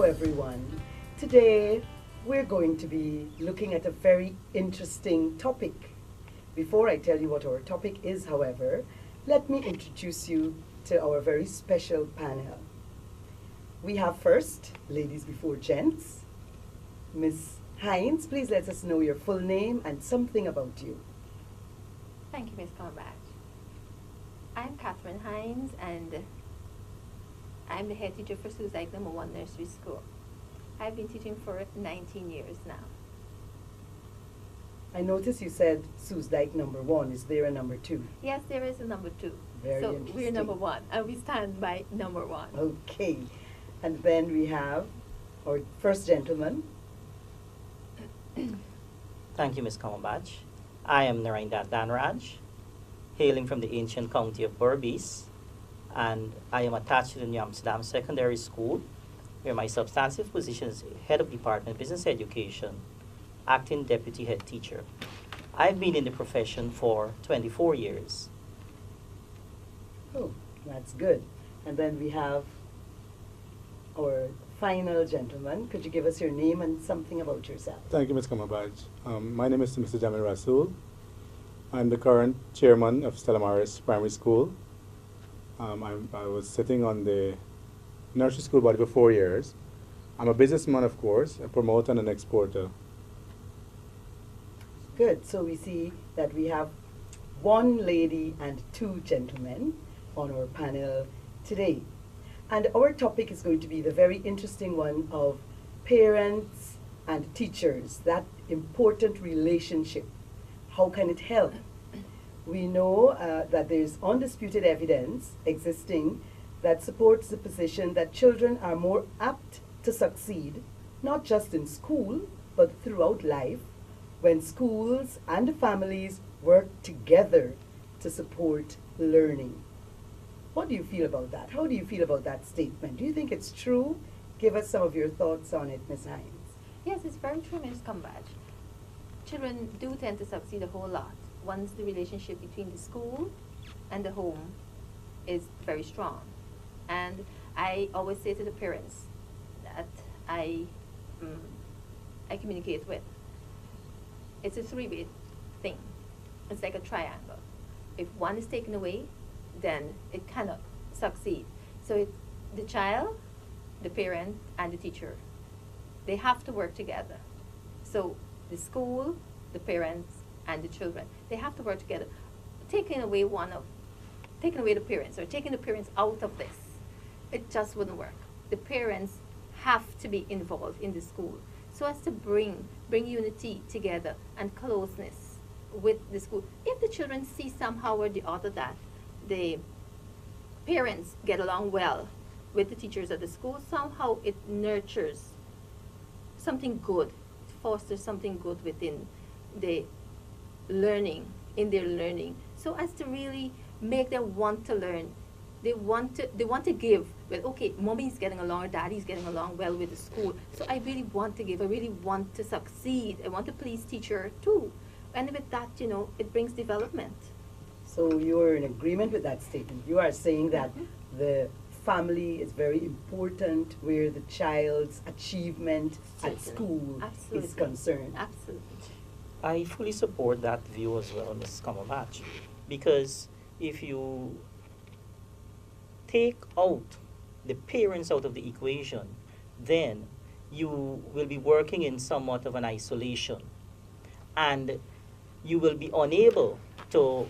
everyone. Today we're going to be looking at a very interesting topic. Before I tell you what our topic is, however, let me introduce you to our very special panel. We have first, ladies before gents, Miss Hines. Please let us know your full name and something about you. Thank you, Ms. Cumberbatch. I'm Catherine Hines, and I'm the head teacher for Suicide Number 1 Nursery School. I've been teaching for 19 years now. I noticed you said Suicide Number 1. Is there a number 2? Yes, there is a number 2. Very so interesting. we're number 1, and we stand by number 1. Okay. And then we have our first gentleman. Thank you, Ms. Cumberbatch. I am Narendra Danraj, hailing from the ancient county of Berbice, and I am attached to the New Amsterdam Secondary School, where my substantive position is Head of Department of Business Education, Acting Deputy Head Teacher. I've been in the profession for 24 years. Oh, that's good. And then we have our final gentleman. Could you give us your name and something about yourself? Thank you, Ms. Cumberbatch. My name is Mr. Jameel Rasul. I'm the current chairman of Stella Primary School. I was sitting on the nursery school body for 4 years. I'm a businessman, of course, a promoter and an exporter. Good. So we see that we have one lady and two gentlemen on our panel today. And our topic is going to be the very interesting one of parents and teachers, that important relationship. How can it help? We know that there's undisputed evidence existing that supports the position that children are more apt to succeed, not just in school, but throughout life, when schools and families work together to support learning. What do you feel about that? How do you feel about that statement? Do you think it's true? Give us some of your thoughts on it, Ms. Hines. Yes, it's very true, Ms. Cumberbatch. Children do tend to succeed a whole lot once the relationship between the school and the home is very strong. And I always say to the parents that I communicate with, it's a three-way thing. It's like a triangle. If one is taken away, then it cannot succeed. So the child, the parent, and the teacher, they have to work together. So the school, the parents, and the children, they have to work together. Taking away the parents, or taking the parents out of this, it just wouldn't work. The parents have to be involved in the school so as to bring unity together and closeness with the school. If the children see somehow or the other that the parents get along well with the teachers at the school, somehow it nurtures something good, fosters something good within the learning, in their learning, so as to really make them want to learn. They want to give. Well, okay, mommy's getting along or daddy's getting along well with the school, so I really want to give. I really want to succeed. I want to please teacher too. And with that, it brings development. So you're in agreement with that statement. You are saying that the family is very important where the child's achievement at school is concerned. Absolutely. I fully support that view as well, Ms. Cumberbatch, because if you take out the parents out of the equation, then you will be working in somewhat of an isolation, and you will be unable to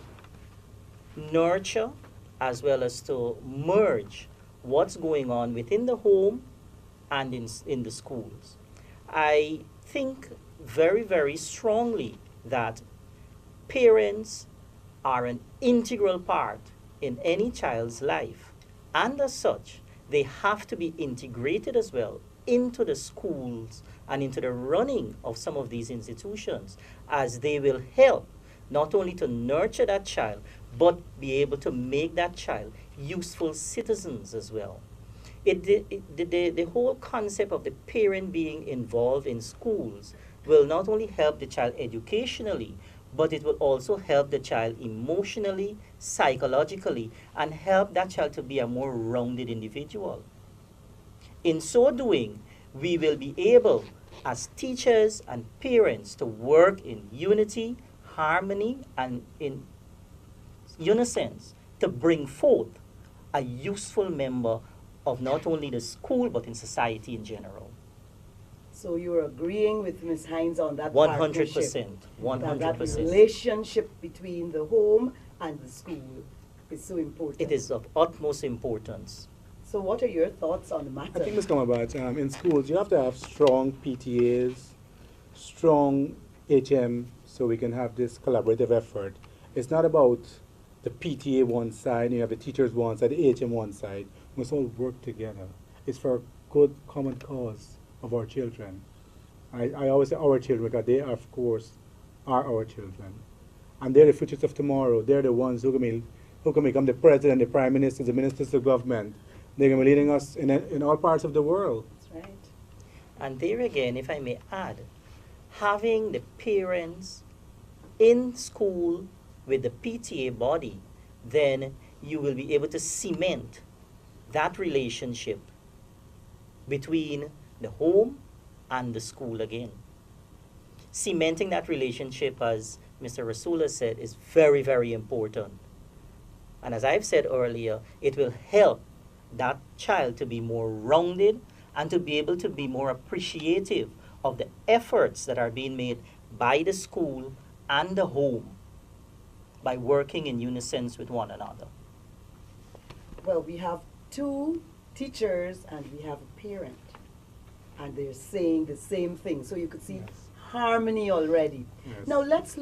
nurture as well as to merge what's going on within the home and in the schools. I think very, very strongly that parents are an integral part in any child's life, and as such, they have to be integrated as well into the schools and into the running of some of these institutions, as they will help not only to nurture that child, but be able to make that child useful citizens as well. The whole concept of the parent being involved in schools will not only help the child educationally, but it will also help the child emotionally, psychologically, and help that child to be a more rounded individual. In so doing, we will be able, as teachers and parents, to work in unity, harmony, and in unison to bring forth a useful member of not only the school but in society in general. So you're agreeing with Ms. Hines on that 100%. partnership, 100%. that relationship between the home and the school is so important. It is of utmost importance. So what are your thoughts on the I matter? think, Ms. Cumberbatch, in schools, you have to have strong PTAs, strong HM, so we can have this collaborative effort. It's not about the PTA one side, you have the teachers one side, the HM one side. We must all work together. It's for a good common cause of our children. I always say our children because they, of course, are our children. And they're the futures of tomorrow. They're the ones who can become the president, the prime ministers, the ministers of government. They're going to be leading us in all parts of the world. That's right. And there again, if I may add, having the parents in school with the PTA body, then you will be able to cement that relationship between the home and the school again. Cementing that relationship, as Mr. Rasul has said, is very, very important. And as I've said earlier, it will help that child to be more rounded and to be able to be more appreciative of the efforts that are being made by the school and the home by working in unison with one another. Well, we have two teachers and we have a parent, and they're saying the same thing. So you could see Yes. harmony already. Yes. Now let's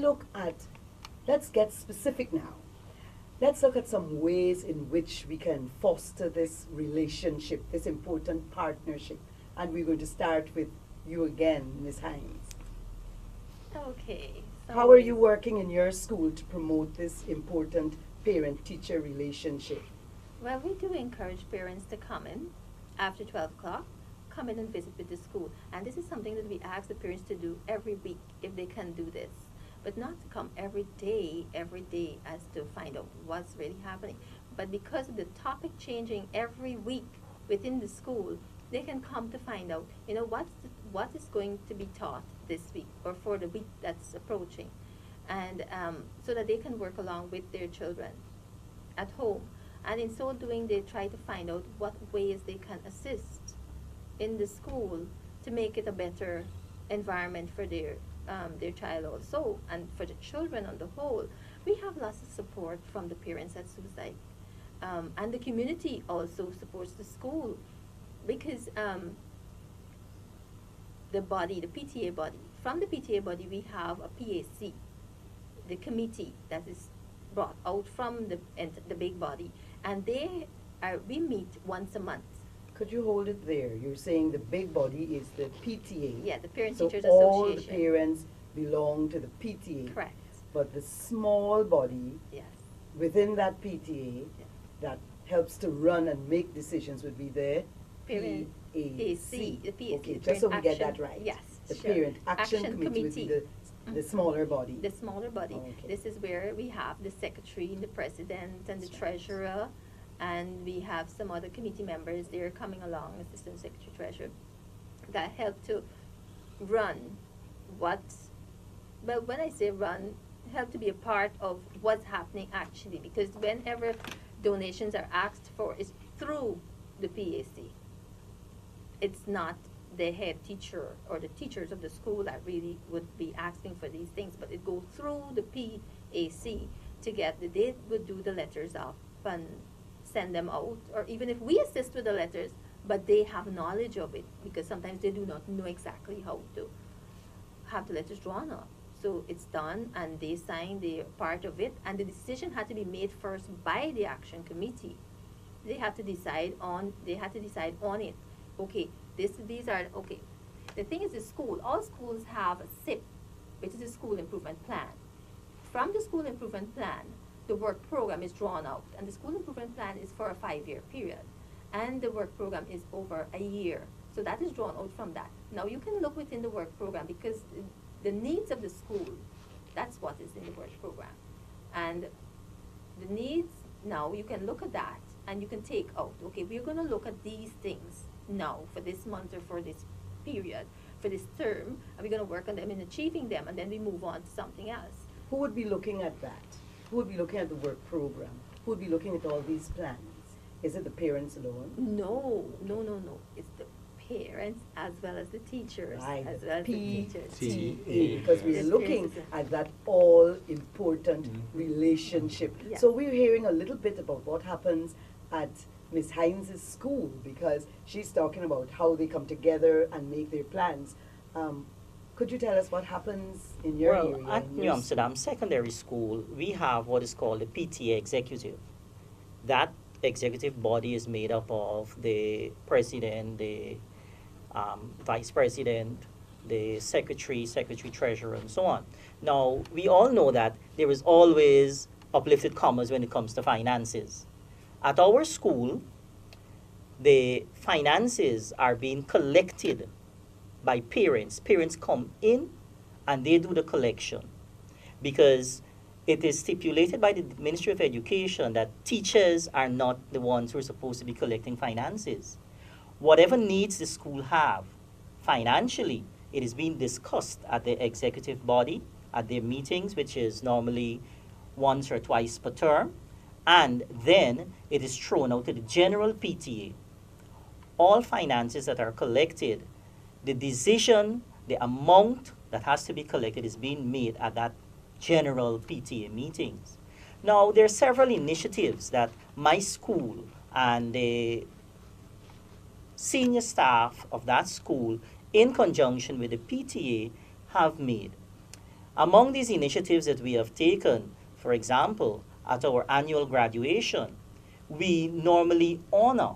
get specific now. Let's look at some ways in which we can foster this relationship, this important partnership. And we're going to start with you again, Ms. Hines. Okay. so How are you working in your school to promote this important parent-teacher relationship? Well, we do encourage parents to come in after 12 o'clock, come in and visit with the school. And this is something that we ask the parents to do every week if they can do this. But not to come every day as to find out what's really happening. But because of the topic changing every week within the school, they can come to find out, what is going to be taught this week or for the week that's approaching. And so that they can work along with their children at home. And in so doing, they try to find out what ways they can assist in the school to make it a better environment for their child also, and for the children on the whole. We have lots of support from the parents at Suicide. And the community also supports the school because the PTA body, from the PTA body we have a PAC, the committee that is brought out from the big body, and we meet once a month. Could you hold it there? You're saying the big body is the PTA. Yeah, the Parent So Teachers all the Association. parents belong to the PTA. Correct. But the small body Yes. within that PTA Yeah. that helps to run and make decisions would be the Parent PAC. the PAC, Okay, the just so we Parent get that Action- right. Yes, The sure. Parent Action Committee would be the Mhm. smaller body. The smaller body. Okay. This is where we have the secretary, the president, and the That's right. treasurer, and we have some other committee members. They're coming along, assistant secretary, treasurer, that help to run well, when I say run, help to be a part of what's happening actually, because whenever donations are asked for, it's through the PAC. It's not the head teacher or the teachers of the school that really would be asking for these things, but it goes through the PAC to they would do the letters up and send them out, or even if we assist with the letters, but they have knowledge of it, because sometimes they do not know exactly how to have the letters drawn up. So it's done, and they sign their part of it, and the decision had to be made first by the action committee. They had to decide on it. Okay, these are, okay. The thing is, the school, all schools have a SIP, which is a school improvement plan. From the school improvement plan, the work program is drawn out, and the school improvement plan is for a 5-year period, and the work program is over a year. So that is drawn out from that. Now you can look within the work program, because the needs of the school, that's what is in the work program. And the needs, now you can look at that and you can take out, okay, we're going to look at these things now for this month or for this period, for this term, and we're going to work on them and achieving them, and then we move on to something else. Who would be looking at that? Who would be looking at the work program? Who would be looking at all these plans? Is it the parents alone? No. It's the parents as well as the teachers. Right, As well as the teachers. P.T.A. because we're Yes, looking Preisdent. at that all-important relationship. Yeah. So we're hearing a little bit about what happens at Miss Hines' school, because she's talking about how they come together and make their plans. Could you tell us what happens in your Well, area? at in New your Amsterdam Secondary School, we have what is called the P.T.A. executive. That executive body is made up of the president, the vice president, the secretary, treasurer, and so on. Now, we all know that there is always uplifted commas when it comes to finances. At our school, the finances are being collected by parents. Parents come in and they do the collection, because it is stipulated by the Ministry of Education that teachers are not the ones who are supposed to be collecting finances. Whatever needs the school have financially, it is being discussed at the executive body at their meetings, which is normally once or twice per term, and then it is thrown out to the general P.T.A. All finances that are collected, the decision, the amount that has to be collected is being made at that general P.T.A. meetings. Now, there are several initiatives that my school and the senior staff of that school, in conjunction with the P.T.A., have made. Among these initiatives that we have taken, for example, at our annual graduation, we normally honor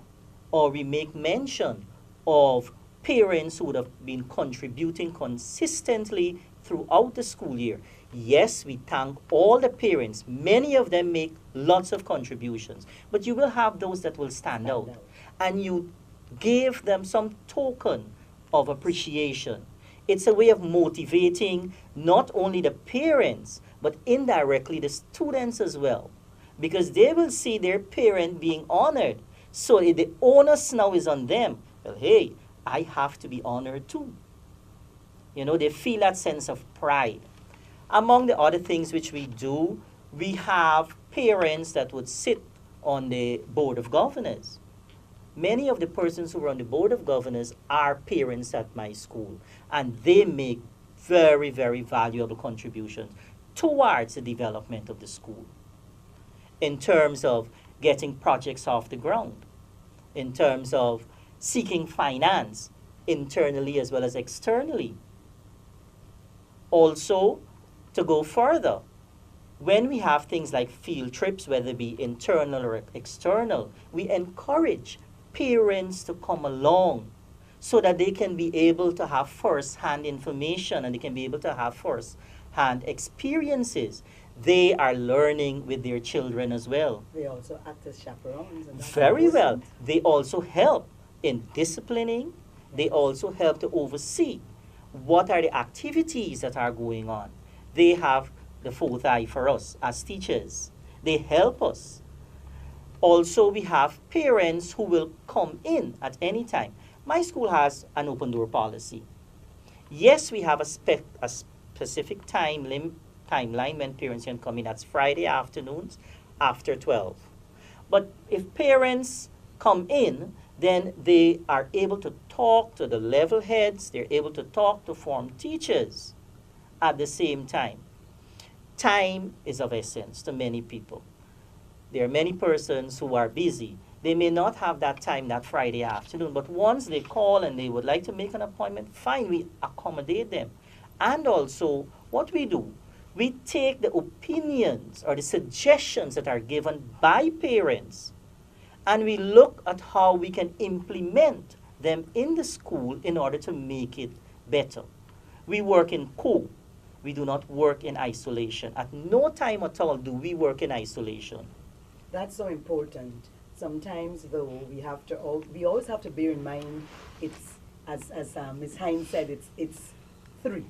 or we make mention of parents who would have been contributing consistently throughout the school year. Yes, we thank all the parents. Many of them make lots of contributions, but you will have those that will stand out. And you give them some token of appreciation. It's a way of motivating not only the parents, but indirectly the students as well, because they will see their parent being honored. So the onus now is on them. Well, hey, I have to be honored too. You know, they feel that sense of pride. Among the other things which we do, we have parents that would sit on the Board of Governors. Many of the persons who are on the Board of Governors are parents at my school, and they make very, very valuable contributions towards the development of the school in terms of getting projects off the ground, in terms of seeking finance internally as well as externally. Also, to go further, when we have things like field trips, whether it be internal or external, we encourage parents to come along so that they can be able to have first-hand information and they can be able to have first-hand experiences. They are learning with their children as well. They also act as chaperones. And that's Very well. important. They also help in disciplining. They also help to oversee what are the activities that are going on. They have the fourth eye for us as teachers. They help us. Also, we have parents who will come in at any time. My school has an open door policy. Yes, we have a specific timeline when parents can come in. That's Friday afternoons after 12. But if parents come in, then they are able to talk to the level heads. They're able to talk to form teachers at the same time. Time is of essence to many people. There are many persons who are busy. They may not have that time that Friday afternoon, but once they call and they would like to make an appointment, fine, we accommodate them. And also, what we do, we take the opinions or the suggestions that are given by parents, and we look at how we can implement them in the school in order to make it better. We work in co. We do not work in isolation. At no time at all do we work in isolation. That's so important. Sometimes, though, we always have to bear in mind it's as Ms. Hines said, it's three: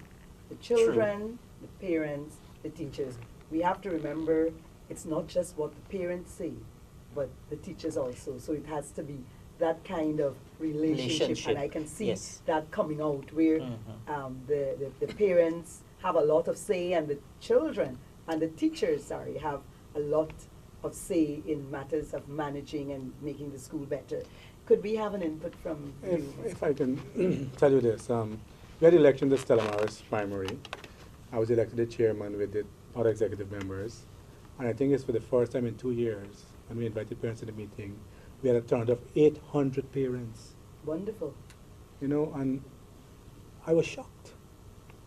the children, the parents, the teachers. We have to remember it's not just what the parents say, but the teachers also. So it has to be that kind of relationship. And I can see Yes. that coming out where the parents have a lot of say, and the children and the teachers, have a lot of say in matters of managing and making the school better. Could we have an input from you? If I can tell you this, we had election to Stella Maris primary. I was elected the chairman with the other executive members. And I think it's for the first time in 2 years, and we invited parents to the meeting. We had a turnout of 800 parents. Wonderful. You know, and I was shocked.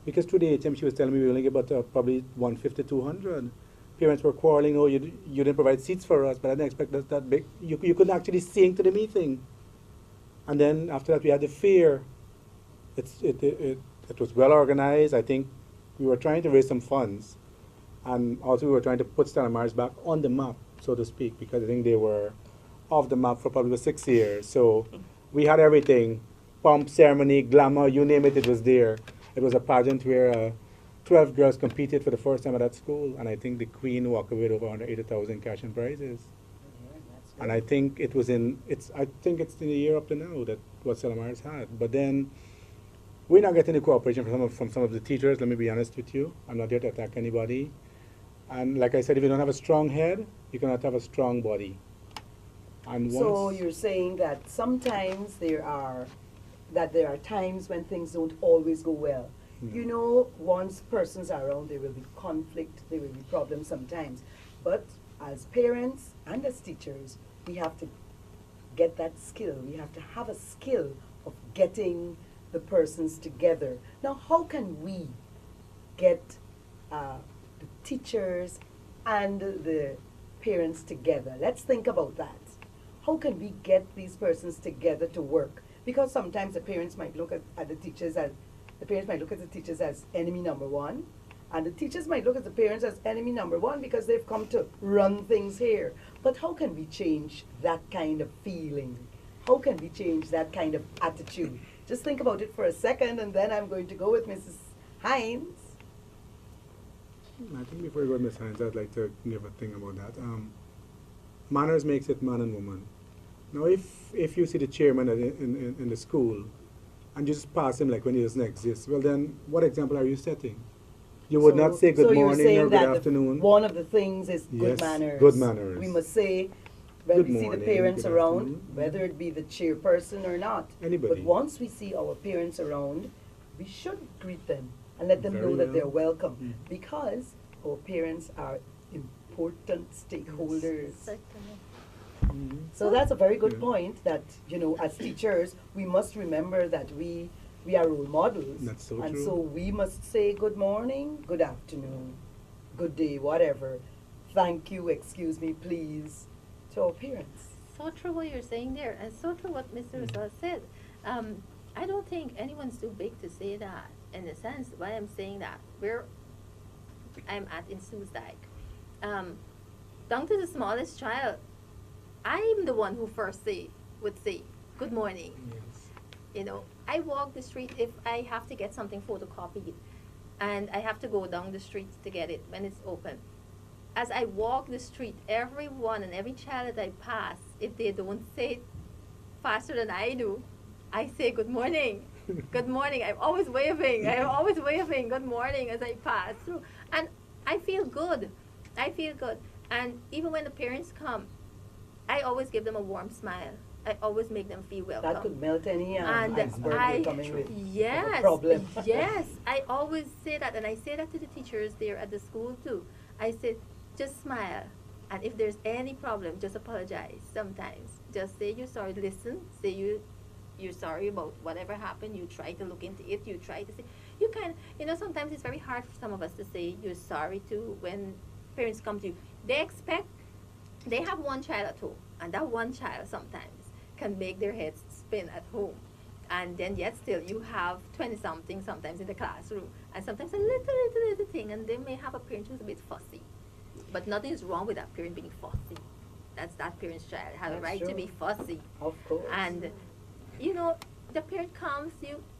Because through the ATM, she was telling me we only get about probably 150, 200. Parents were quarreling, oh, you didn't provide seats for us, but I didn't expect that big. You couldn't actually sing to the meeting. And then after that, we had the fair. It was well organized. I think we were trying to raise some funds. And also we were trying to put Stella Maris back on the map, so to speak, because I think they were off the map for probably 6 years. So we had everything, pomp, ceremony, glamour, you name it, it was there. It was a pageant where 12 girls competed for the first time at that school, and I think the queen walked away with over 180,000 cash and prizes. And I think it's in the year up to now that what Stella Maris had. But then we're not getting the cooperation from some of the teachers, let me be honest with you. I'm not here to attack anybody. And like I said, if you don't have a strong head, you cannot have a strong body. And so you're saying that sometimes there are times when things don't always go well. No. You know, once persons are around, there will be conflict, there will be problems sometimes. But as parents and as teachers, we have to get that skill. We have to have a skill of getting the persons together. Now, how can we get the teachers and the parents together? Let's think about that. How can we get these persons together to work? Because sometimes the parents might look at the teachers as enemy number one, and the teachers might look at the parents as enemy number one because they've come to run things here. But how can we change that kind of feeling? How can we change that kind of attitude? Just think about it for a second, and then I'm going to go with Mrs. Hines. I think before we go to Ms. Hines, I'd like to give a thing about that. Manners makes it man and woman. Now, if you see the chairman in the school, and you just pass him like when he doesn't exist, well then, what example are you setting? You would not say good morning or good afternoon. One of the things is good Yes, manners. good manners. We must say, when Good we see the morning, parents good around, afternoon. whether it be the chairperson or not. Anybody. But once we see our parents around, we should greet them and let them Very know that well. they're welcome. Mm. Because our parents are important stakeholders. Certainly. Mhm. So that's a very good Yeah. point that, as teachers, we must remember that we are role models. That's so and true. so we must say good morning, good afternoon, good day, whatever. Thank you, excuse me, please, to our parents. So true what you're saying there, and so true what Mr. Rasul said. I don't think anyone's too big to say that. In a sense, why I'm saying that, where I'm at in Soesdijk, down to the smallest child, I'm the one who first would say good morning. Yes. I walk the street if I have to get something photocopied, and I have to go down the street to get it when it's open. As I walk the street, everyone and every child that I pass, if they don't say it faster than I do, I say good morning. Good morning. I'm always waving. Good morning as I pass through. And I feel good. And even when the parents come, I always give them a warm smile. I always make them feel welcome. That could melt any And iceberg you're coming with. yes, a problem. yes, I always say that, and I say that to the teachers there at the school too. I said, just smile, and if there's any problem, just apologize. Sometimes, just say you're sorry. Listen, say you're sorry about whatever happened. You try to look into it. You try to say you can. Sometimes it's very hard for some of us to say you're sorry to when parents come to you. They have one child at home, and that one child sometimes can make their heads spin at home. And then yet still you have 20-something sometimes in the classroom, and sometimes a little thing, and they may have a parent who's a bit fussy. But nothing is wrong with that parent being fussy. That's that parent's child, have a That's right true. to be fussy. Of course. And, the parent comes,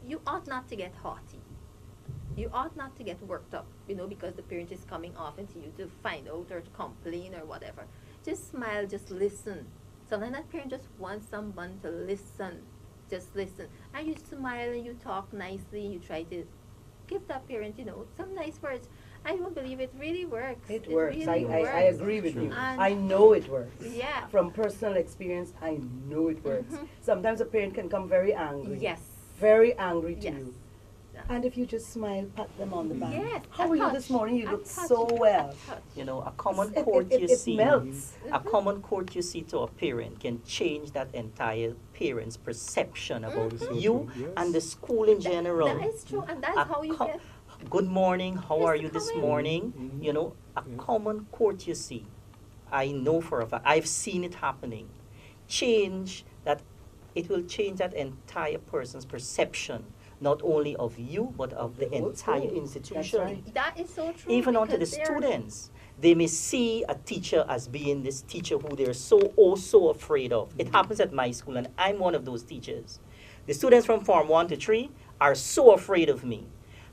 you ought not to get haughty. You ought not to get worked up, because the parent is coming often to you to find out or to complain or whatever. Just smile, just listen. Sometimes that parent just wants someone to listen, just listen. And you smile and you talk nicely, you try to give that parent, some nice words. I don't believe it really works. It works. Really I works. agree with you. And I know it works. Yeah. From personal experience, I know it works. Mhm. Sometimes a parent can come very angry. Yes. Very angry to Yes. you. Yeah. And if you just smile, pat them on the back. Yes, How a are you touch, this morning? You a look touch, so well. a touch. You know, a common It- court it you see. melts. A common court you see to a parent can change that entire parent's perception about Mhm. you Yes. and the school in general. That is true, and that's A how you co- get. Good morning, how Just are you this comment. morning? Mhm. You know, a Yeah. common court you see. I know for a fact, I've seen it happening. It will change that entire person's perception, not only of you, but of the whole entire school. institution. That's right. That is so true. Even onto the because they're- students. They may see a teacher as being this teacher who they're so afraid of. It happens at my school, and I'm one of those teachers. The students from Form 1 to 3 are so afraid of me.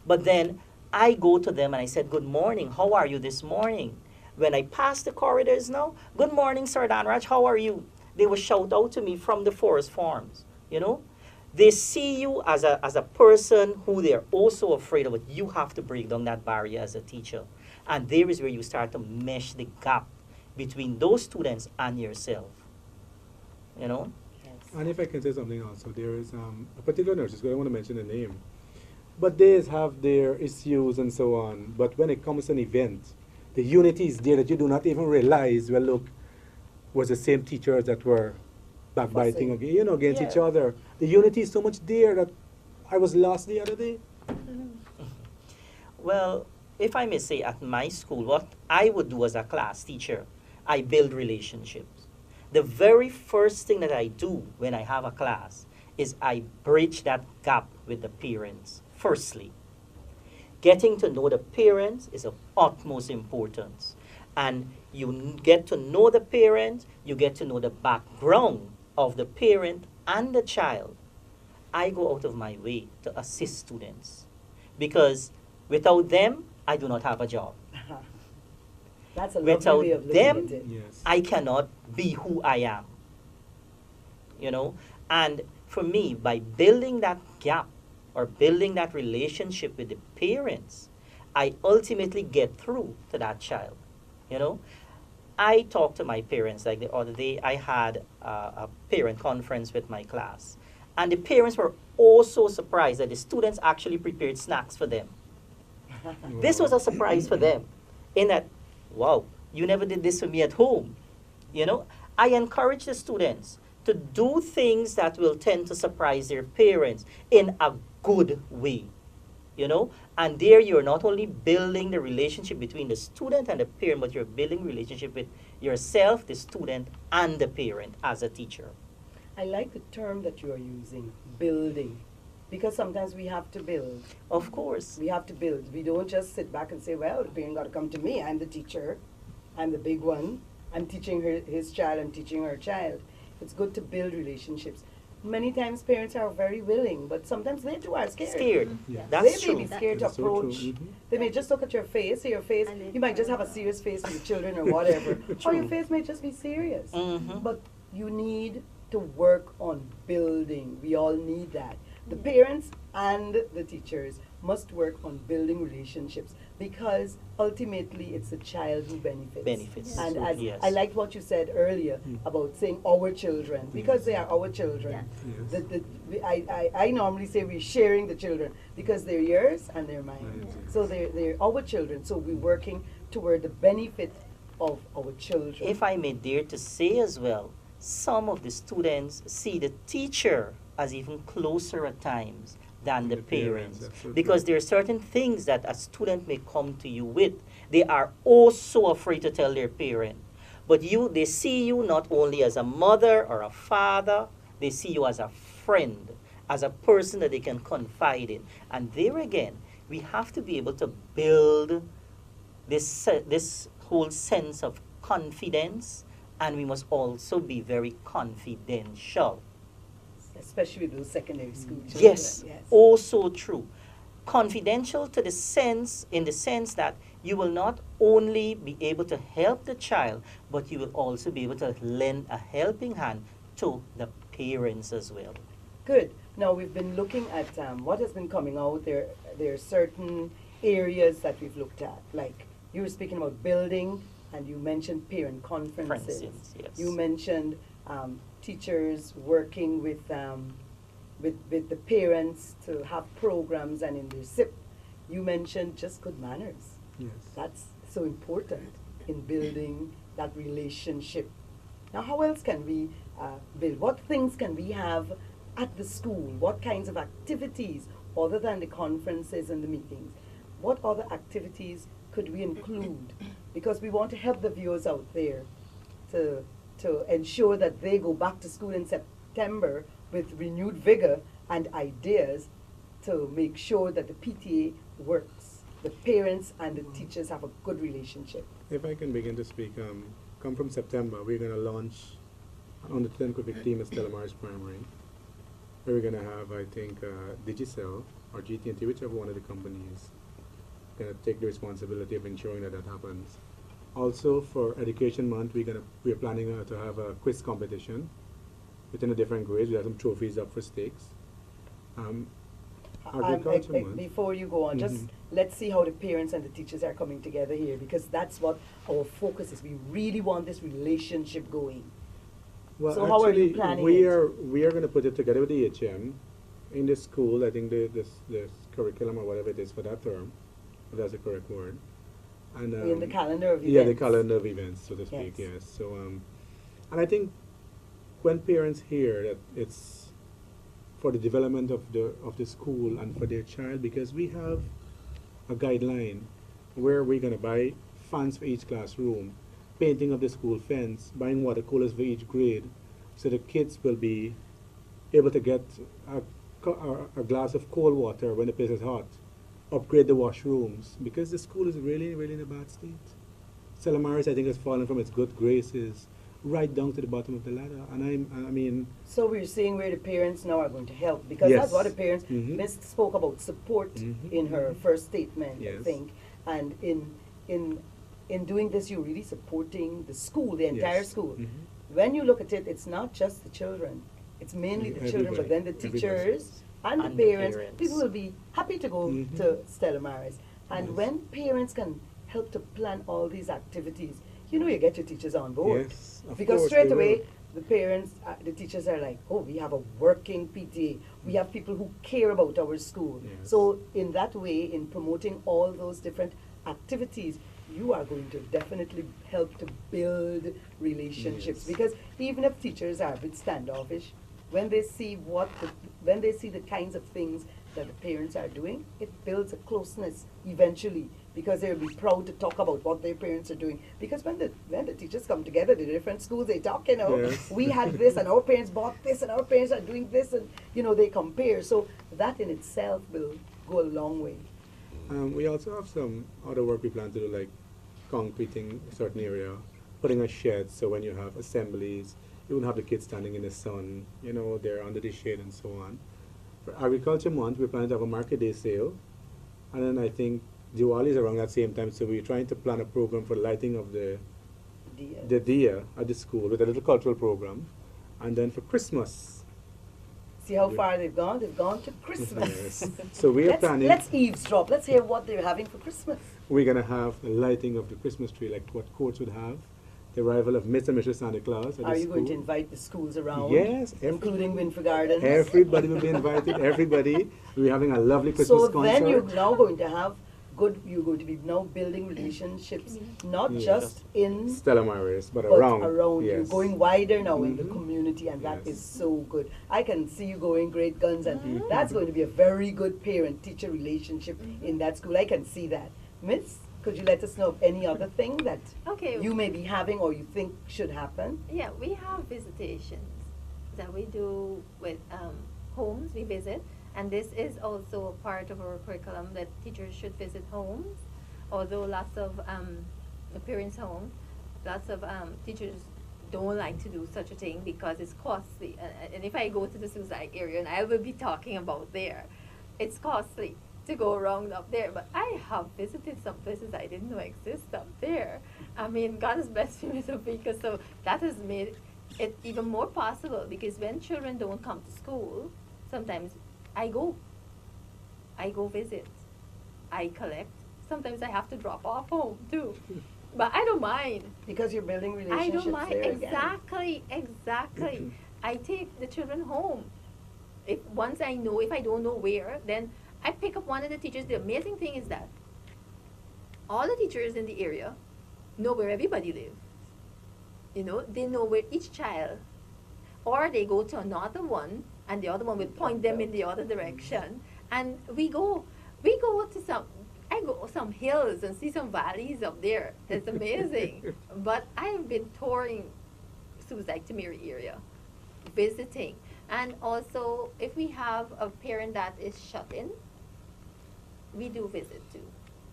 But then I go to them and I said, good morning, how are you this morning? When I pass the corridors now, good morning, Sir Danraj, how are you? They will shout out to me from the forest forms, you know? They see you as a person who they're also afraid of, but you have to break down that barrier as a teacher. And there is where you start to mesh the gap between those students and yourself, you know? And if I can say something also, there is a particular nursery school, I don't want to mention the name, but they have their issues and so on. But when it comes to an event, the unity is there that you do not even realize, well, look, was the same teachers that were backbiting Fussing. against Yeah. each other. The unity is so much there that I was lost the other day. Well, if I may say, at my school, what I would do as a class teacher, I build relationships. The very first thing that I do when I have a class is I bridge that gap with the parents. Firstly, getting to know the parents is of utmost importance. And you get to know the parent, you get to know the background of the parent and the child. I go out of my way to assist students because without them, I do not have a job. That's a lovely Without way of looking them, at it. Yes. I cannot be who I am. You know? And for me, by building that gap or building that relationship with the parents, I ultimately get through to that child. You know? I talked to my parents, like the other day, I had a parent conference with my class. And the parents were also surprised that the students actually prepared snacks for them. This was a surprise for them in that, wow, you never did this for me at home. You know, I encourage the students to do things that will tend to surprise their parents in a good way. You know, and there you're not only building the relationship between the student and the parent, but you're building relationship with yourself, the student, and the parent as a teacher. I like the term that you are using, building, because sometimes we have to build. Of course. We have to build. We don't just sit back and say, well, the parent got to come to me. I'm the teacher. I'm the big one. I'm teaching his child. I'm teaching her child. It's good to build relationships. Many times parents are very willing, but sometimes they too are scared. Scared. Yeah. That's They may true. be scared to That's so true. approach. Mhm. They may just look at your face, see your face. And they You might just have a turn serious face with the children or whatever. Or your face may just be serious. Mhm. But you need to work on building. We all need that. The parents and the teachers must work on building relationships because ultimately it's the child who benefits. Benefits. And So, as yes. I liked what you said earlier about saying our children, because they are our children. Yeah. Yes. I normally say we're sharing the children because they're yours and they're mine. Right. So they're our children. So we're working toward the benefit of our children. If I may dare to say as well, some of the students see the teacher as even closer at times than the The parents, parents. that's so Because true. there are certain things that a student may come to you with. They are also afraid to tell their parent. But they see you not only as a mother or a father, they see you as a friend, as a person that they can confide in. And there again, we have to be able to build this whole sense of confidence, and we must also be very confidential. Especially with those secondary school children. Yes, also true. Confidential in the sense that you will not only be able to help the child, but you will also be able to lend a helping hand to the parents as well. Good. Now we've been looking at what has been coming out. There are certain areas that we've looked at. Like you were speaking about building, and you mentioned parent conferences. Conferences, yes. You mentioned teachers working with the parents to have programs, and in their SIP, you mentioned just good manners. Yes. That's so important in building that relationship. Now, how else can we build? What things can we have at the school? What kinds of activities, other than the conferences and the meetings, what other activities could we include? Because we want to help the viewers out there to ensure that they go back to school in September with renewed vigor and ideas to make sure that the PTA works. The parents and the teachers have a good relationship. If I can begin to speak, come from September, we're going to launch on the 10th quick team at Stella Maris Primary. Where we're going to have, I think, Digicel or GT&T, whichever one of the companies, going to take the responsibility of ensuring that that happens. Also, for Education Month, we're planning to have a quiz competition within the different grades. We have some trophies up for stakes. Agriculture Month. Before you go on, just let's see how the parents and the teachers are coming together here, because that's what our focus is. We really want this relationship going. Well, So actually, how are you planning we it? are going to put it together with the HM in the school. I think the curriculum or whatever it is for that term, if that's the correct word. And In the calendar of events. yeah, the calendar of events, so to speak. Yes. Yes. So and I think when parents hear that it's for the development of the school and for their child, because we have a guideline where we're going to buy fans for each classroom, painting of the school fence, buying water coolers for each grade, so the kids will be able to get a glass of cold water when the place is hot, upgrade the washrooms, because the school is really, really in a bad state. Stella Maris, I think, has fallen from its good graces right down to the bottom of the ladder. And I mean... So we're seeing where the parents now are going to help, because Yes. that's what the parents, Mhm. Miss spoke about support in her first statement, I Yes. think. And in doing this, you're really supporting the school, the entire Yes. school. Mhm. When you look at it, it's not just the children. It's mainly the children, but then the Everybody. teachers and the And the parents. parents. People will be happy to go Mhm. to Stella Maris. And Yes. when parents can help to plan all these activities, you know you get your teachers on board. Yes, of Because course straight they away, will. the parents, the teachers are like, oh, we have a working PTA. We have people who care about our school. Yes. So in that way, in promoting all those different activities, you are going to definitely help to build relationships. Yes. Because even if teachers are a bit standoffish, when they see when they see the kinds of things that the parents are doing, it builds a closeness eventually, because they'll be proud to talk about what their parents are doing. Because when the teachers come together, the different schools, they talk, Yes. we had this and our parents bought this and our parents are doing this, and they compare. So that in itself will go a long way. We also have some other work we plan to do, like concreting a certain area, putting a shed, so when you have assemblies, you won't have the kids standing in the sun, they're under the shade and so on. For Agriculture Month, we're planning to have a market day sale, and then I think Diwali is around that same time, so we're trying to plan a program for lighting of the diya at the school with a little cultural program, and then for Christmas. See how far they've gone? They've gone to Christmas. Yes. So we are planning. Let's eavesdrop. Let's hear what they're having for Christmas. We're going to have the lighting of the Christmas tree, like what courts would have. The arrival of Mr. and Mrs. Santa Claus at Are the you going to school. invite the schools around? Yes. Including Winfer Gardens? Everybody will be invited. Everybody. We're having a lovely Christmas So concert. then you're now going to have you're going to be now building relationships, not Yes. just in, Stella Maris, but but around. You're Yes. going wider now in the Mhm. community, and that Yes. is so good. I can see you going great guns, and Mhm. that's going to be a very good parent-teacher relationship in that school. I can see that. Miss, could you let us know of any other thing that Okay. you may be having or you think should happen? Yeah, we have visitations that we do with homes we visit, and this is also a part of our curriculum that teachers should visit homes. Although lots of parents' homes, lots of teachers don't like to do such a thing because it's costly. And if I go to the Suicide area, and I will be talking about there, it's costly to go around up there. But I have visited some places I didn't know exist up there. I mean, God has blessed me with a vehicle, so that has made it even more possible, because when children don't come to school, sometimes I go visit, I collect. Sometimes I have to drop off home too. But I don't mind. Because you're building I relationships don't mind. there again. Exactly. I take the children home. If once I know, if I don't know where, then I pick up one of the teachers. The amazing thing is that all the teachers in the area know where everybody lives. You know, they know where each child, or they go to another one, and the other one will point them in the other direction. And we go to I go some hills and see some valleys up there. It's amazing. But I've been touring Suicide Mary area, visiting. And also, if we have a parent that is shut in, we do visit too.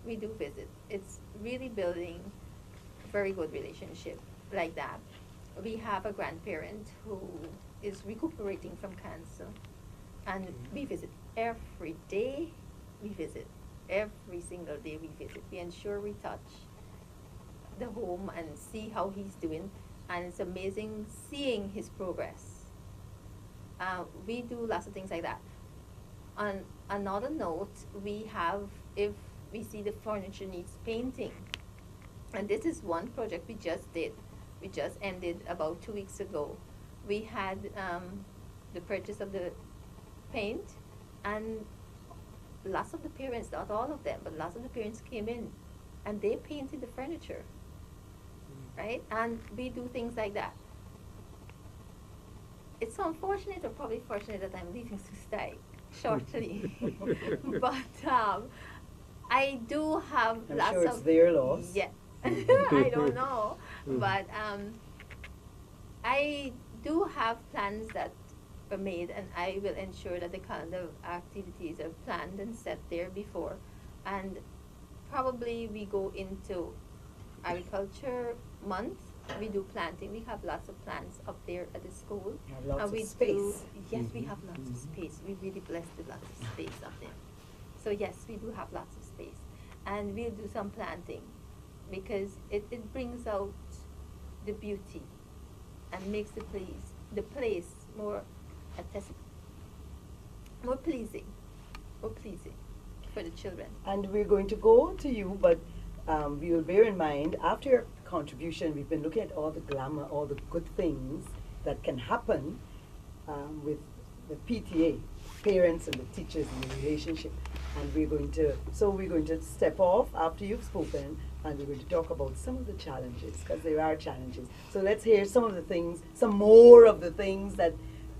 We do visit. It's really building a very good relationship like that. We have a grandparent who is recuperating from cancer, and we visit every day. We visit every single day. We visit. We ensure we touch the home and see how he's doing, and it's amazing seeing his progress. We do lots of things like that. On another note, we have, if we see the furniture needs painting, and this is one project we just did. We just ended about 2 weeks ago. We had the purchase of the paint, and lots of the parents, not all of them, but lots of the parents came in and they painted the furniture, right? And we do things like that. It's unfortunate, or probably fortunate, that I'm leaving Sustai shortly. But I do have I'm lots sure it's of their loss. Yeah, I don't know, but I do have plans that are made, and I will ensure that the kind of activities are planned and set there before, and probably we go into agriculture month. We do planting. We have lots of plants up there at the school. You have lots and of we space. Yes, we have lots of space. We're really blessed with lots of space up there. So yes, we do have lots of space. And we'll do some planting, because it brings out the beauty and makes the place more aesthetic, more pleasing for the children. And we're going to go to you, but we will bear in mind, after your contribution, we've been looking at all the glamour, all the good things that can happen with the P.T.A, parents and the teachers and the relationship. And we're going to step off after you've spoken, and we're going to talk about some of the challenges, because there are challenges. So let's hear some more of the things that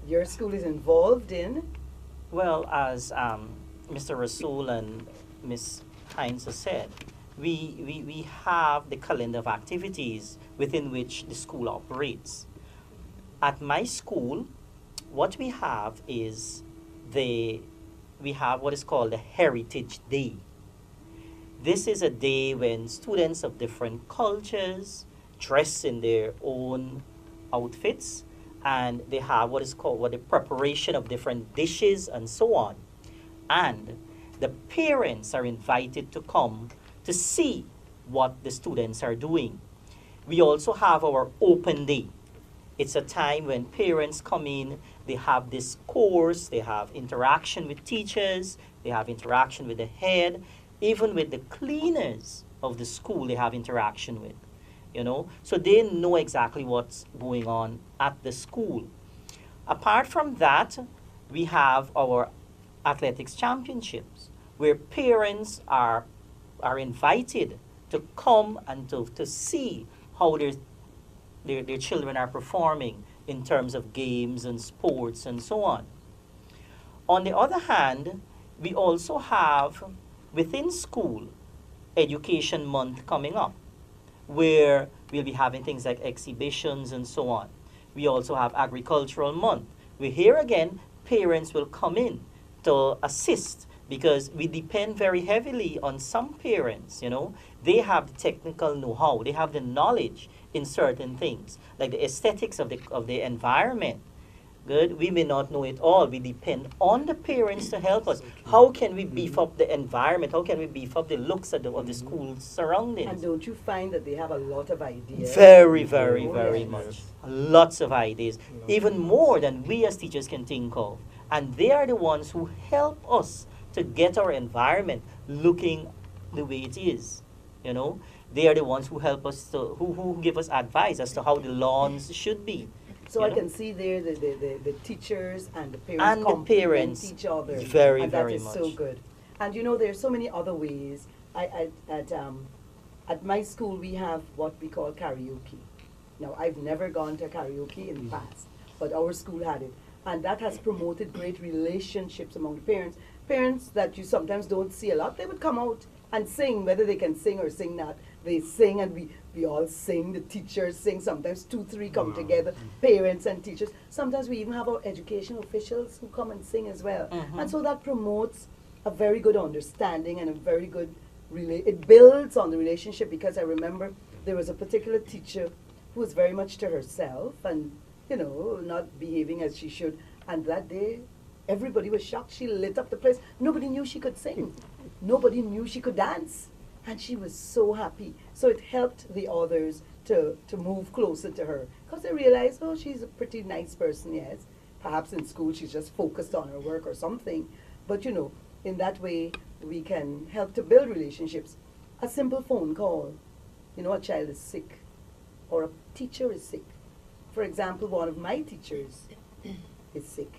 your school is involved in. Well, as Mr. Rasul and Ms. Hines has said, we have the calendar of activities within which the school operates. At my school, what we have is we have what is called the Heritage Day. This is a day when students of different cultures dress in their own outfits, and they have what is called the preparation of different dishes and so on. And the parents are invited to come to see what the students are doing. We also have our open day. It's a time when parents come in, they have this course, they have interaction with teachers, they have interaction with the head, even with the cleaners of the school they have interaction with, So they know exactly what's going on at the school. Apart from that, we have our athletics championships, where parents are invited to come and to see how their children are performing in terms of games and sports and so on. On the other hand, we also have within school Education Month coming up, where we'll be having things like exhibitions and so on. We also have Agricultural Month, where here again parents will come in to assist, because we depend very heavily on some parents, They have the technical know-how, they have the knowledge in certain things, like the aesthetics of the environment. Good. We may not know it all. We depend on the parents to help us. How can we beef up the environment? How can we beef up the looks of the school surroundings? And don't you find that they have a lot of ideas? Very, very, Oh, very yes. much. Lots of ideas, even more than we as teachers can think of. And they are the ones who help us to get our environment looking the way it is. You know, they are the ones who help us to, who give us advice as to how the lawns should be. So you I know? can see there the teachers and the parents And the complement parents, each other. very, and that very is so much. good. And you know, there's so many other ways. At my school, we have what we call karaoke. Now, I've never gone to karaoke in the past, but our school had it. And that has promoted great relationships among the parents. Parents that you sometimes don't see a lot, they would come out and sing, whether they can sing or sing not. They sing and we all sing, the teachers sing, sometimes 2, 3 come together, parents and teachers. Sometimes we even have our education officials who come and sing as well. And so that promotes a very good understanding and a very good, it builds on the relationship, because I remember there was a particular teacher who was very much to herself and, you know, not behaving as she should. And that day, everybody was shocked. She lit up the place. Nobody knew she could sing. Nobody knew she could dance. And she was so happy. So it helped the others to move closer to her, because they realized, oh, she's a pretty nice person, yes. Perhaps in school she's just focused on her work or something. But, you know, in that way, we can help to build relationships. A simple phone call. You know, a child is sick or a teacher is sick. For example, one of my teachers is sick.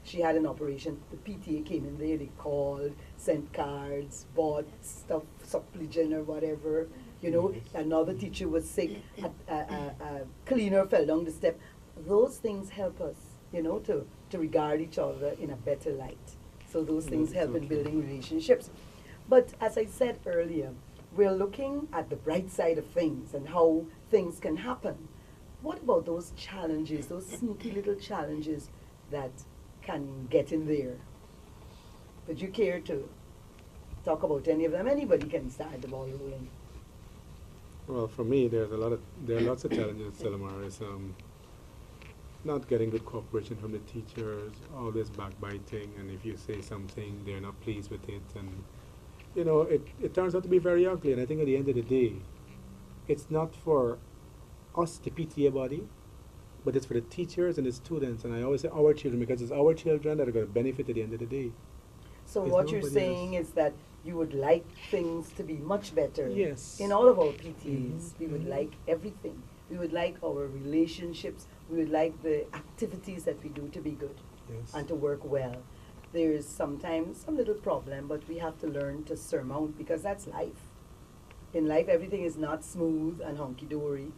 She had an operation. The P.T.A. came in there, they called, sent cards, bought stuff, supplicant or whatever. You know, another teacher was sick, a cleaner fell down the step. Those things help us, you know, to regard each other in a better light. So those things help in building relationships. But as I said earlier, we're looking at the bright side of things and how things can happen. What about those challenges, those sneaky little challenges that can get in there? Would you care to talk about any of them? Anybody can start the ball rolling. Well, for me, there are lots of challenges, Selamar. Is not getting good cooperation from the teachers, always backbiting, and if you say something, they're not pleased with it, and you know, it turns out to be very ugly. And I think at the end of the day, it's not for us, the P.T.A. body, but it's for the teachers and the students. And I always say our children, because it's our children that are going to benefit at the end of the day. So It's what you're nobody saying else. is that you would like things to be much better. Yes. In all of our PTAs, we would like everything. We would like our relationships. We would like the activities that we do to be good Yes. and to work well. There's sometimes some little problem, but we have to learn to surmount, because that's life. In life, everything is not smooth and hunky-dory.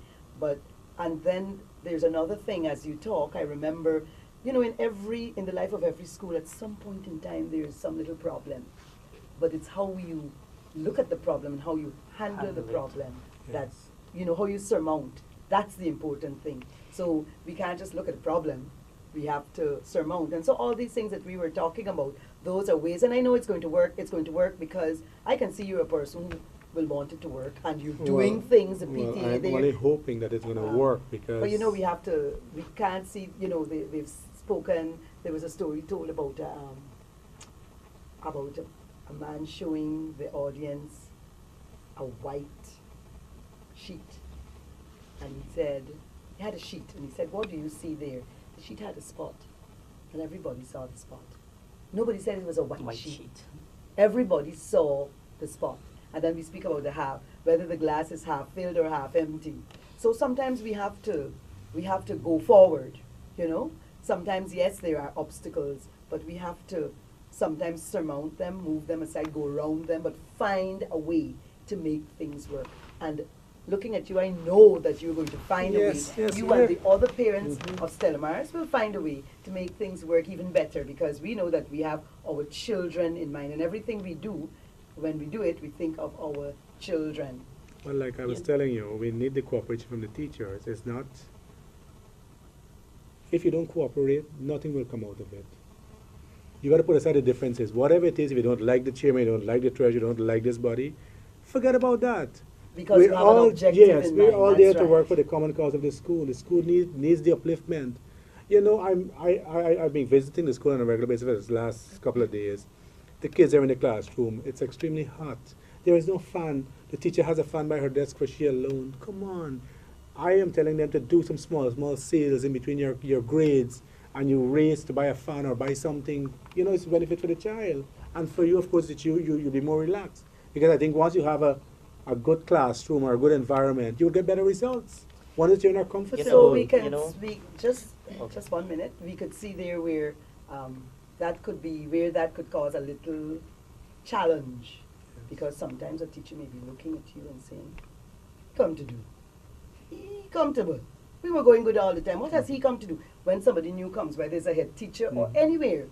And then there's another thing, as you talk, I remember, you know, in the life of every school, at some point in time, there is some little problem. But it's how you look at the problem and how you handle the Handle it. problem, Yes. that's, you know, how you surmount. That's the important thing. So we can't just look at the problem. We have to surmount. And so all these things that we were talking about, those are ways, and I know it's going to work. It's going to work because I can see you're a person who will want it to work, and you're doing things, the Well, PTA I'm there. only hoping that it's going to work, because But you know, we can't see, you know, they've spoken, there was a story told about a man showing the audience a white sheet. And he said, he had a sheet, and he said, what do you see there? The sheet had a spot, and everybody saw the spot. Nobody said it was a white sheet. Everybody saw the spot. And then we speak about the half, whether the glass is half filled or half empty. So sometimes we have to go forward, you know. Sometimes, yes, there are obstacles, but we have to sometimes surmount them, move them aside, go around them, but find a way to make things work. And looking at you, I know that you're going to find a way. Yes, You yeah. and the other parents of Stella Maris will find a way to make things work even better, because we know that we have our children in mind, and everything we do, when we do it, we think of our children. Well, like I was telling you, we need the cooperation from the teachers. It's not, if you don't cooperate, nothing will come out of it. You got to put aside the differences. Whatever it is, if you don't like the chairman, you don't like the treasurer, you don't like this body, forget about that. Because you have an objective yes, in we're mind, all that's there to right. work for the common cause of the school. The school needs the upliftment. You know, I've been visiting the school on a regular basis for the last couple of days. The kids are in the classroom. It's extremely hot. There is no fan. The teacher has a fan by her desk for she alone. Come on. I am telling them to do some small sales in between your grades, and you race to buy a fan or buy something. You know, it's a benefit for the child. And for you, of course, that you'll be more relaxed. Because I think once you have a good classroom or a good environment, you'll get better results. Once that you're in a comfort You zone. So know, we can you know- speak just Okay. 1 minute. We could see there where that could be where that could cause a little challenge, because sometimes a teacher may be looking at you and saying, "Come to do? He comfortable. We were going good all the time. What has he come to do?" When somebody new comes, whether it's a head teacher or anywhere,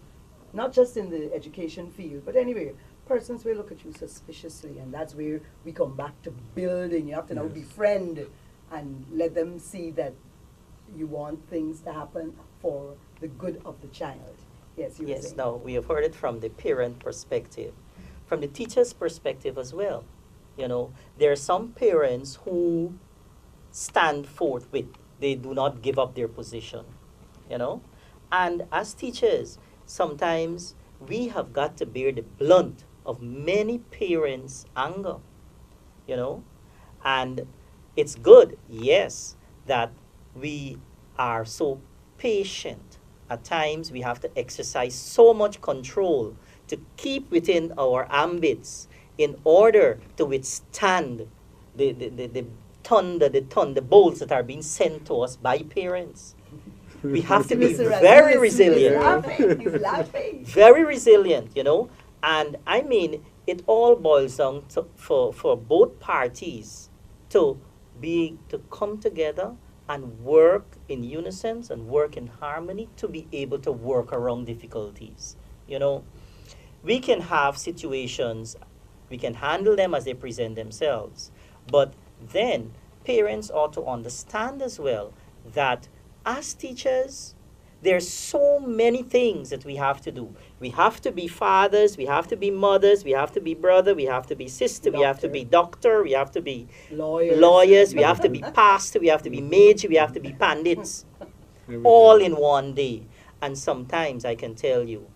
not just in the education field, but anywhere, persons will look at you suspiciously, and that's where we come back to building. You have to now Yes. befriend and let them see that you want things to happen for the good of the child. Yes, you were Yes, saying. now we have heard it from the parent perspective, from the teacher's perspective as well. You know, there are some parents who stand forthwith, they do not give up their position, you know. And as teachers, sometimes we have got to bear the blunt of many parents' anger, you know. And it's good, yes, that we are so patient. At times we have to exercise so much control to keep within our ambits in order to withstand the thunderbolts that are being sent to us by parents. We have to be Mr. Rasul very is resilient. laughing. He's laughing. Very resilient, you know. And I mean, it all boils down to, for both parties to come together and work in unison and work in harmony to be able to work around difficulties. You know, we can have situations, we can handle them as they present themselves, but then parents ought to understand as well that as teachers, there's so many things that we have to do. We have to be fathers, we have to be mothers, we have to be brother, we have to be sister, we have to be doctor, we have to be lawyers, we have to be pastor, we have to be major, we have to be pandits, all in one day. And sometimes I can tell you,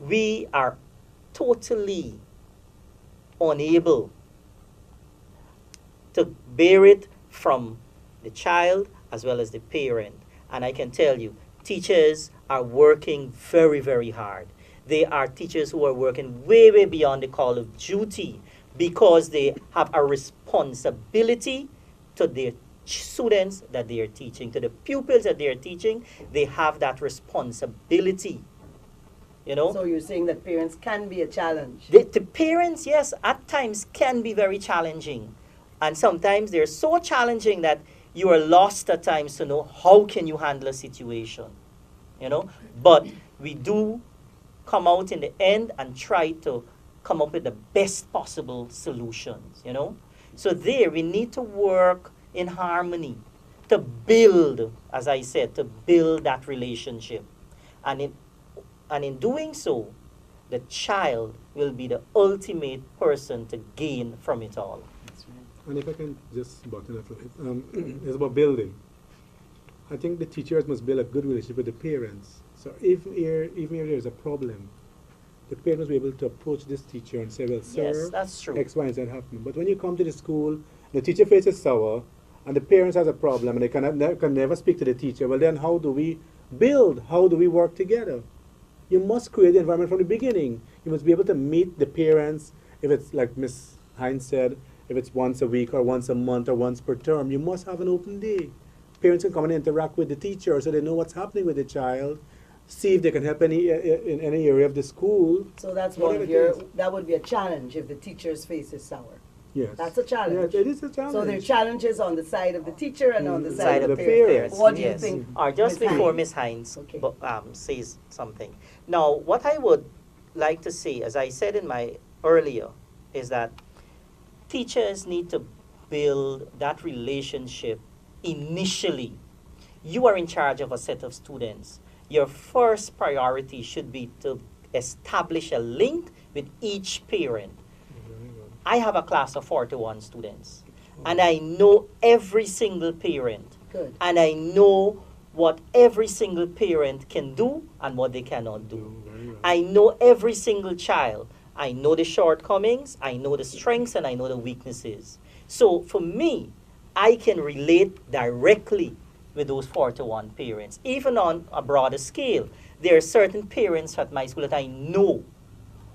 we are totally unable to bear it from the child as well as the parent. And I can tell you, teachers are working very, very hard. They are teachers who are working way, way beyond the call of duty because they have a responsibility to their students that they are teaching, to the pupils that they are teaching. They have that responsibility. You know? So you're saying that parents can be a challenge. The parents, yes, at times can be very challenging. And sometimes they're so challenging that you are lost at times to know how can you handle a situation, you know. But we do come out in the end and try to come up with the best possible solutions, you know. So there we need to work in harmony to build, as I said, to build that relationship. And in doing so, the child will be the ultimate person to gain from it all. And if I can just button up a bit, it's about building. I think the teachers must build a good relationship with the parents. So even if there's a problem, the parents will be able to approach this teacher and say, well, sir, Yes, that's true. X, Y, and Z happened. But when you come to the school, the teacher faces sour, and the parents has a problem, and they can never speak to the teacher, well then how do we build? How do we work together? You must create the environment from the beginning. You must be able to meet the parents, if it's like Ms. Hines said, if it's once a week or once a month or once per term, you must have an open day. Parents can come and interact with the teacher so they know what's happening with the child, see if they can help in any area of the school. So that's Whatever one of it your, is. that would be a challenge if the teacher's face is sour. Yes. That's a challenge. Yeah, it is a challenge. So there are challenges on the side of the teacher and on the Mm, side of the parents. parents. What do you Yes. think? Or just Ms. before Hines? Ms. Hines Okay. says something. Now, what I would like to say, as I said in my earlier, is that teachers need to build that relationship initially. You are in charge of a set of students. Your first priority should be to establish a link with each parent. I have a class of 41 students, and I know every single parent. Good. And I know what every single parent can do and what they cannot do. Very well. I know every single child. I know the shortcomings, I know the strengths, and I know the weaknesses. So for me, I can relate directly with those 41 parents. Even on a broader scale, there are certain parents at my school that I know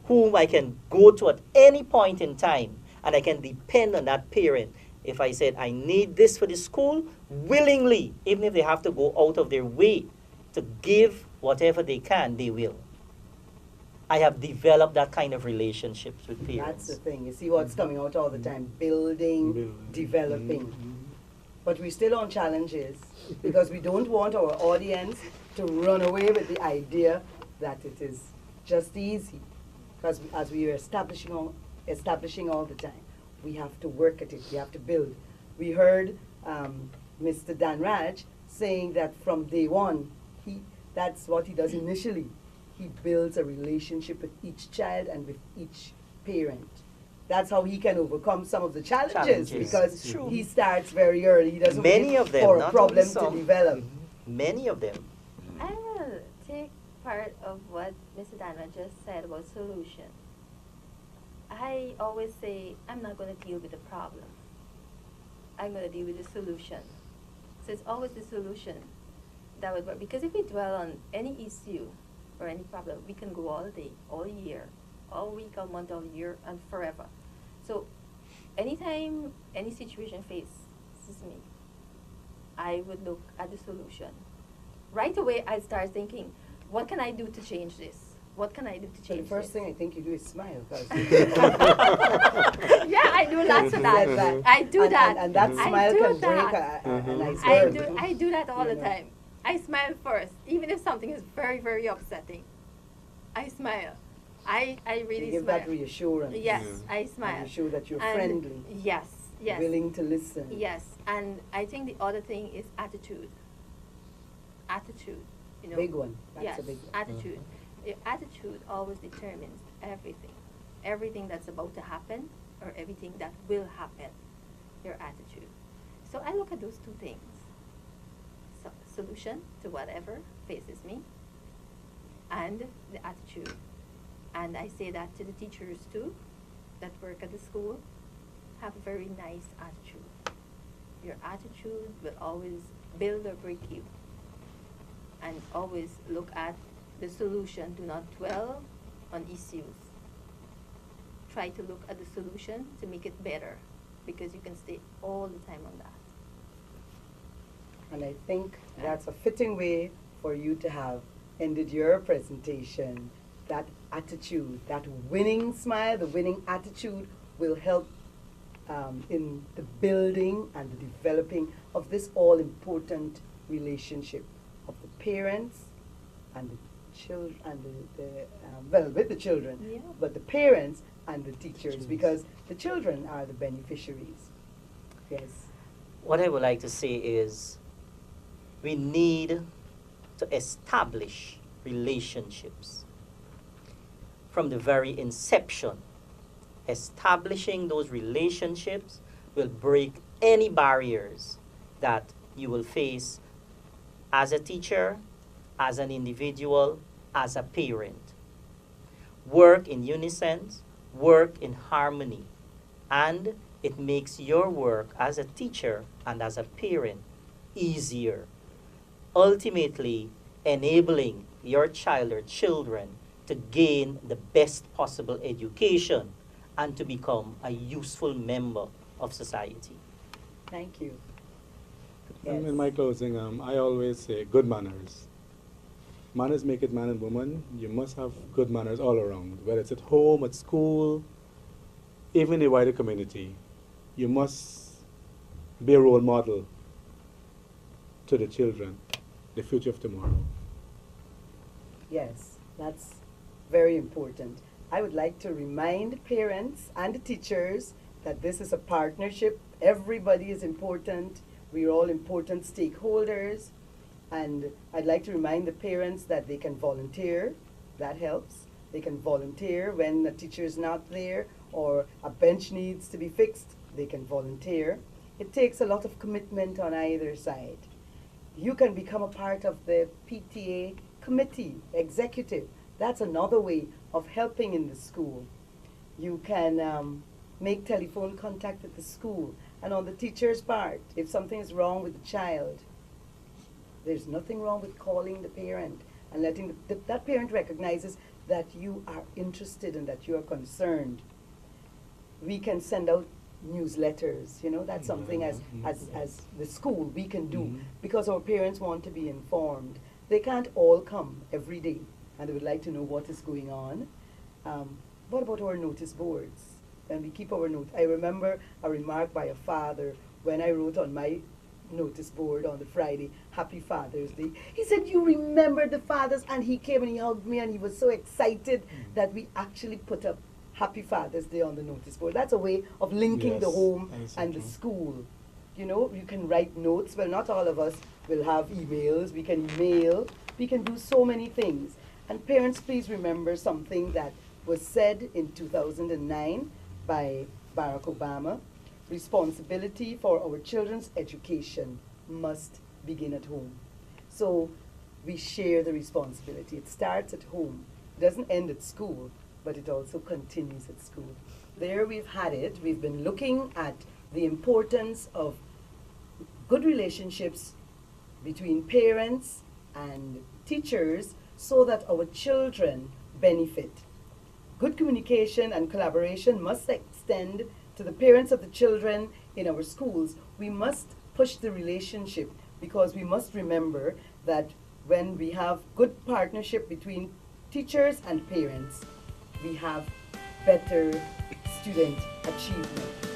whom I can go to at any point in time, and I can depend on that parent. If I said, I need this for the school, willingly, even if they have to go out of their way to give whatever they can, they will. I have developed that kind of relationships with parents. That's the thing. You see what's coming out all the time, building, developing. But we're still on challenges because we don't want our audience to run away with the idea that it is just easy. Because as we are establishing all the time, we have to work at it, we have to build. We heard Mr. Dan Raj saying that from day one, that's what he does initially. He builds a relationship with each child and with each parent. That's how he can overcome some of the challenges. Because True. he starts very early. He doesn't Many wait of them, for a not problem only to some. develop. Many of them. I will take part of what Mr. Dana just said about solution. I always say, I'm not going to deal with the problem. I'm going to deal with the solution. So it's always the solution that would work. Because if we dwell on any issue or any problem, we can go all day, all year, all week, all month, all year, and forever. So anytime any situation faces me, I would look at the solution. Right away, I start thinking, what can I do to change this? What can I do to So the change first this? thing I think you do is smile. 'Cause Yeah, I do lots of that. Said that. I do that. And that I smile do can break that. an iceberg. I do that all You the know. time. I smile first, even if something is very, very upsetting. I smile. I really You give smile. that reassurance. Yes, Yeah. I smile. And you show that you're And friendly, Yes, yes. willing to listen. Yes, and I think the other thing is attitude. Attitude, you know. Big one. That's Yes, a big one. attitude. Your attitude always determines everything. Everything that's about to happen or everything that will happen. Your attitude. So I look at those two things. So, solution to whatever faces me and the attitude. And I say that to the teachers too that work at the school. Have a very nice attitude. Your attitude will always build or break you. And always look at the solution. Do not dwell on issues. Try to look at the solution to make it better, because you can stay all the time on that. And I think that's a fitting way for you to have ended your presentation. That attitude, that winning smile, the winning attitude will help in the building and the developing of this all-important relationship of the parents and the children, and well, with the children, Yeah. but the parents and the teachers, because the children are the beneficiaries. Yes. What I would like to say is we need to establish relationships from the very inception. Establishing those relationships will break any barriers that you will face as a teacher, as an individual, as a parent. Work in unison, work in harmony, and it makes your work as a teacher and as a parent easier, ultimately enabling your child or children to gain the best possible education and to become a useful member of society. Thank you. In Yes. my closing, I always say good manners. Manners make it man and woman. You must have good manners all around, whether it's at home, at school, even in the wider community. You must be a role model to the children, the future of tomorrow. Yes, that's very important. I would like to remind parents and teachers that this is a partnership. Everybody is important. We're all important stakeholders. And I'd like to remind the parents that they can volunteer. That helps. They can volunteer when the teacher is not there or a bench needs to be fixed. They can volunteer. It takes a lot of commitment on either side. You can become a part of the P.T.A. committee, executive. That's another way of helping in the school. You can make telephone contact with the school. And on the teacher's part, if something is wrong with the child, there's nothing wrong with calling the parent and letting that parent recognizes that you are interested and that you are concerned. We can send out newsletters, that's something as the school we can do because our parents want to be informed. They can't all come every day and they would like to know what is going on. What about our notice boards? And we keep our note. I remember a remark by a father when I wrote on my notice board on the Friday, Happy Father's Day. He said, you remember the fathers, and he came and he hugged me and he was so excited that we actually put up Happy Father's Day on the notice board. That's a way of linking the home and the school. You can write notes. Well, not all of us will have emails. We can email. We can do so many things. And parents, please remember something that was said in 2009 by Barack Obama. Responsibility for our children's education must begin at home. So we share the responsibility. It starts at home. It doesn't end at school, but it also continues at school. There we've had it. We've been looking at the importance of good relationships between parents and teachers so that our children benefit. Good communication and collaboration must extend to the parents of the children in our schools. We must push the relationship because we must remember that when we have good partnership between teachers and parents, we have better student achievement.